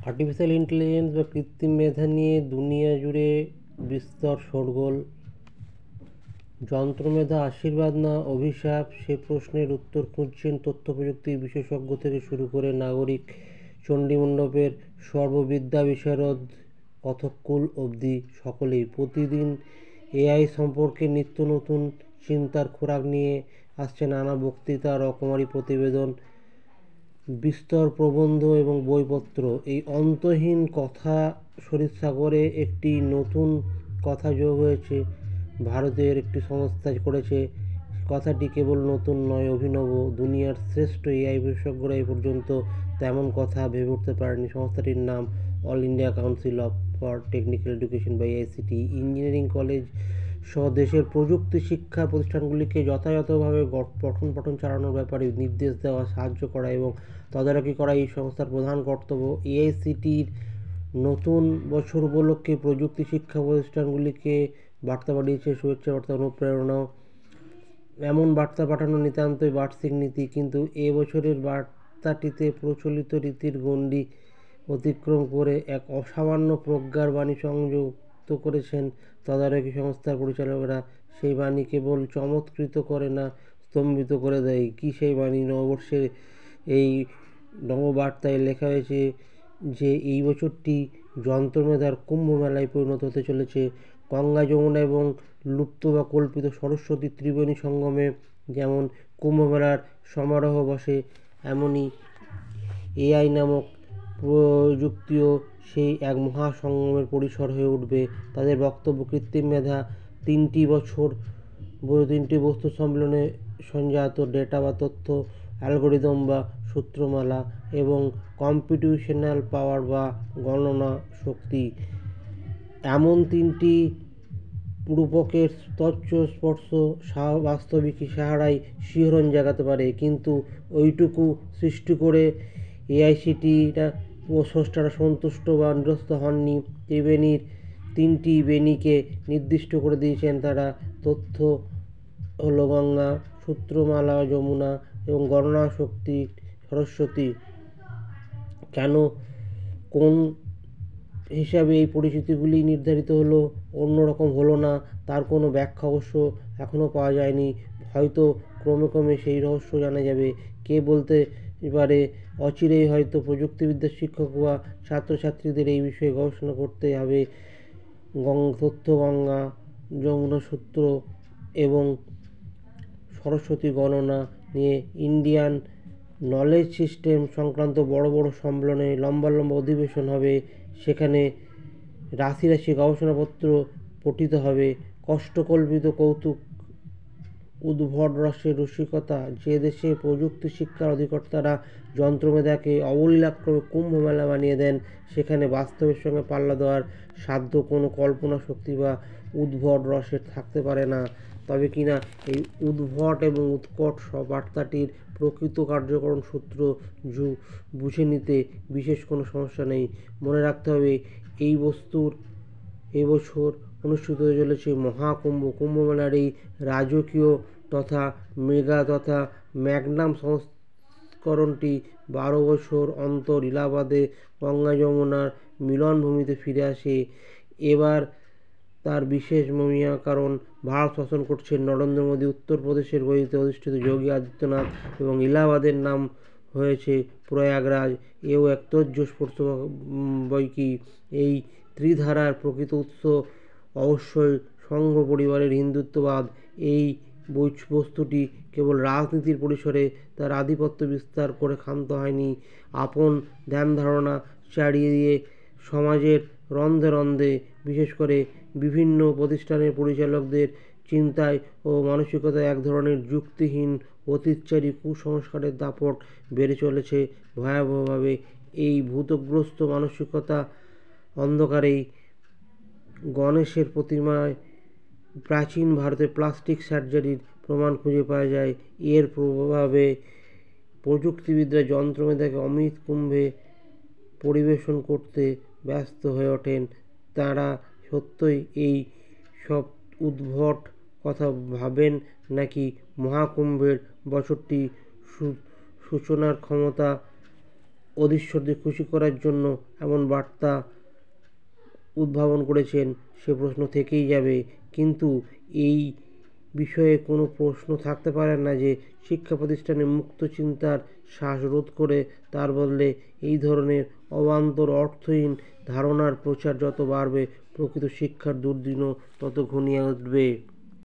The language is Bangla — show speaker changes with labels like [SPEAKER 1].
[SPEAKER 1] আর্টিফিশিয়াল ইন্টেলিজেন্স বা কৃত্রিম মেধা নিয়ে দুনিয়া জুড়ে বিস্তর শোরগোল। যন্ত্রমেধা আশীর্বাদ না অভিশাপ, সে প্রশ্নের উত্তর খুঁজছেন তথ্য প্রযুক্তি বিশেষজ্ঞ থেকে শুরু করে নাগরিক চণ্ডীমণ্ডপের সর্ববিদ্যা বিশারদ কথকুল অবধি সকলেই। প্রতিদিন এআই সম্পর্কে নিত্য নতুন চিন্তার খোরাক নিয়ে আসছে নানা বক্তৃতা, রকমারি প্রতিবেদন, বিস্তর প্রবন্ধ এবং বইপত্র। এই অন্তহীন কথা সরিৎসাগরে একটি নতুন কথা যোগ হয়েছে, ভারতের একটি সংস্থা করেছে। কথাটি কেবল নতুন নয়, অভিনব। দুনিয়ার শ্রেষ্ঠ এআই বিশেষজ্ঞরা এ পর্যন্ত তেমন কথা ভেবে উঠতে পারেনি। সংস্থাটির নাম all India council for technical education বা এআইসিটি। ইঞ্জিনিয়ারিং কলেজ সহ দেশের প্রযুক্তি শিক্ষা প্রতিষ্ঠানগুলিকে যথাযথভাবে পঠন পাঠন চালানোর ব্যাপারে নির্দেশ দেওয়া, সাহায্য করা এবং তদারকি করা এই সংস্থার প্রধান কর্তব্য। এআইসিটির নতুন বছর উপলক্ষে প্রযুক্তি শিক্ষা প্রতিষ্ঠানগুলিকে বার্তা পাঠিয়েছে, শুভেচ্ছা বার্তা, অনুপ্রেরণাও। এমন বার্তা পাঠানো নিতান্তই বার্ষিক নীতি, কিন্তু এ বছরের বার্তাটিতে প্রচলিত রীতির গণ্ডি অতিক্রম করে এক অসামান্য প্রজ্ঞার বাণী সংযুক্ত করেছেন তদারকি সংস্থার পরিচালকেরা। সেই বাণী কেবল চমৎকৃত করে না, স্তম্ভিত করে দেয়। কী সেই বাণী? নববর্ষের এই নববার্তায় লেখা হয়েছে যে এই বছরটি যন্ত্রমেধার কুম্ভ মেলায় পরিণত হতে চলেছে। গঙ্গা, যমুনা এবং লুপ্ত বা কল্পিত সরস্বতী ত্রিবেণী সঙ্গমে যেমন কুম্ভমেলার সমারোহ বসে, এমনই এআই নামক প্রযুক্তিও সেই এক মহাসঙ্গমের পরিসর হয়ে উঠবে। তাদের বক্তব্য, কৃত্রিম মেধা তিনটি বস্তু সম্মেলনে সঞ্জাত ডেটা বা তথ্য, অ্যালগোরিদম বা সূত্রমালা এবং কম্পিউটেশনাল পাওয়ার বা গণনা শক্তি, এমন তিনটি রূপকের স্পর্শ বাস্তবিক সাহারাই শিহরণ জাগাতে পারে। কিন্তু ওইটুকু সৃষ্টি করে এআইসিটিরা ও স্রষ্টারা সন্তুষ্ট বা নিরস্ত হননি। ত্রিবেণীর তিনটি বেণীকে নির্দিষ্ট করে দিয়েছেন তারা। তথ্য হলো গঙ্গা, সূত্রমালা যমুনা এবং গণনা শক্তি সরস্বতী। কেন, কোন হিসাবে এই পরিচিতিগুলি নির্ধারিত হলো, অন্যরকম হলো না, তার কোনো ব্যাখ্যা অবশ্য এখনও পাওয়া যায়নি। হয়তো ক্রমে ক্রমে সেই রহস্য জানা যাবে। কে বলতে পারে, অচিরেই হয়তো প্রযুক্তিবিদ্যার শিক্ষক বা ছাত্রছাত্রীদের এই বিষয়ে গবেষণা করতে হবে। তথ্য গঙ্গা, যমুনা সূত্র এবং সরস্বতী গণনা নিয়ে ইন্ডিয়ান নলেজ সিস্টেম সংক্রান্ত বড় বড় সম্মেলনে লম্বা লম্বা অধিবেশন হবে। সেখানে রাশি রাশি গবেষণাপত্র পঠিত হবে। কষ্টকল্পিত কৌতুক, উদ্ভট রসের রসিকতা। যে দেশে প্রযুক্তি শিক্ষার অধিকর্তারা যন্ত্রমেধাকে অবলীলাক্রমে কুম্ভ মেলা বানিয়ে দেন, সেখানে বাস্তবের সঙ্গে পাল্লা দেওয়ার সাধ্য কোনো কল্পনা শক্তি বা উদ্ভট রসের থাকতে পারে না। তবে কিনা এই উদ্ভট এবং উৎকট বার্তাটির প্রকৃত কার্যকরণ সূত্র বুঝে নিতে বিশেষ কোনো সমস্যা নেই। মনে রাখতে হবে, এই বছর অনুষ্ঠিত হতে চলেছে মহাকুম্ভ। কুম্ভমেলার এই রাজকীয় তথা মেগা তথা ম্যাগনাম সংস্করণটি 12 বছর অন্তর ইলাহাবাদে গঙ্গা যমুনার মিলনভূমিতে ফিরে আসে। এবার তার বিশেষ মহিমা, কারণ ভারত শাসন করছেন নরেন্দ্র মোদী। উত্তরপ্রদেশের গদিতে অধিষ্ঠিত যোগী আদিত্যনাথ এবং ইলাহাবাদের নাম হয়েছে প্রয়াগরাজ। এও এক তেজস্পর্শ বৈকি। এই ত্রিধারার প্রকৃত উৎস অবশ্যই সংঘ পরিবারের হিন্দুত্ববাদ। এই বস্তুটি কেবল রাজনীতির পরিসরে তার আধিপত্য বিস্তার করে ক্ষান্ত হয়নি, আপন ধ্যান ধারণা চাড়িয়ে দিয়ে সমাজের রন্ধে রন্ধে, বিশেষ করে বিভিন্ন প্রতিষ্ঠানের পরিচালকদের চিন্তায় ও মানসিকতায় এক ধরনের যুক্তিহীন অতীতচারী কুসংস্কারের দাপট বেড়ে চলেছে ভয়াবহভাবে। এই ভূতগ্রস্ত মানসিকতা অন্ধকারেই গণেশের প্রতিমায় প্রাচীন ভারতে প্লাস্টিক সার্জারির প্রমাণ খুঁজে পাওয়া যায়। এর প্রভাবে প্রযুক্তিবিদরা যন্ত্রমেধাকে অমিত কুম্ভে পরিবেশন করতে ব্যস্ত হয়ে ওঠেন। তাঁরা সত্যই এই সব উদ্ভট কথা ভাবেন নাকি মহাকুম্ভের বছরটি সূচনার ক্ষমতা অধীশ্বরদের খুশি করার জন্য এমন বার্তা উদ্ভাবন করেছেন, সে প্রশ্ন থেকেই যাবে। কিন্তু এই বিষয়ে কোনো প্রশ্ন থাকতে পারে না যে শিক্ষা প্রতিষ্ঠানে মুক্ত চিন্তার শ্বাসরোধ করে তার বদলে এই ধরনের অবান্তর অর্থহীন ধারণার প্রচার যত বাড়বে, প্রকৃত শিক্ষার দুর্দিনও তত ঘনিয়ে উঠবে।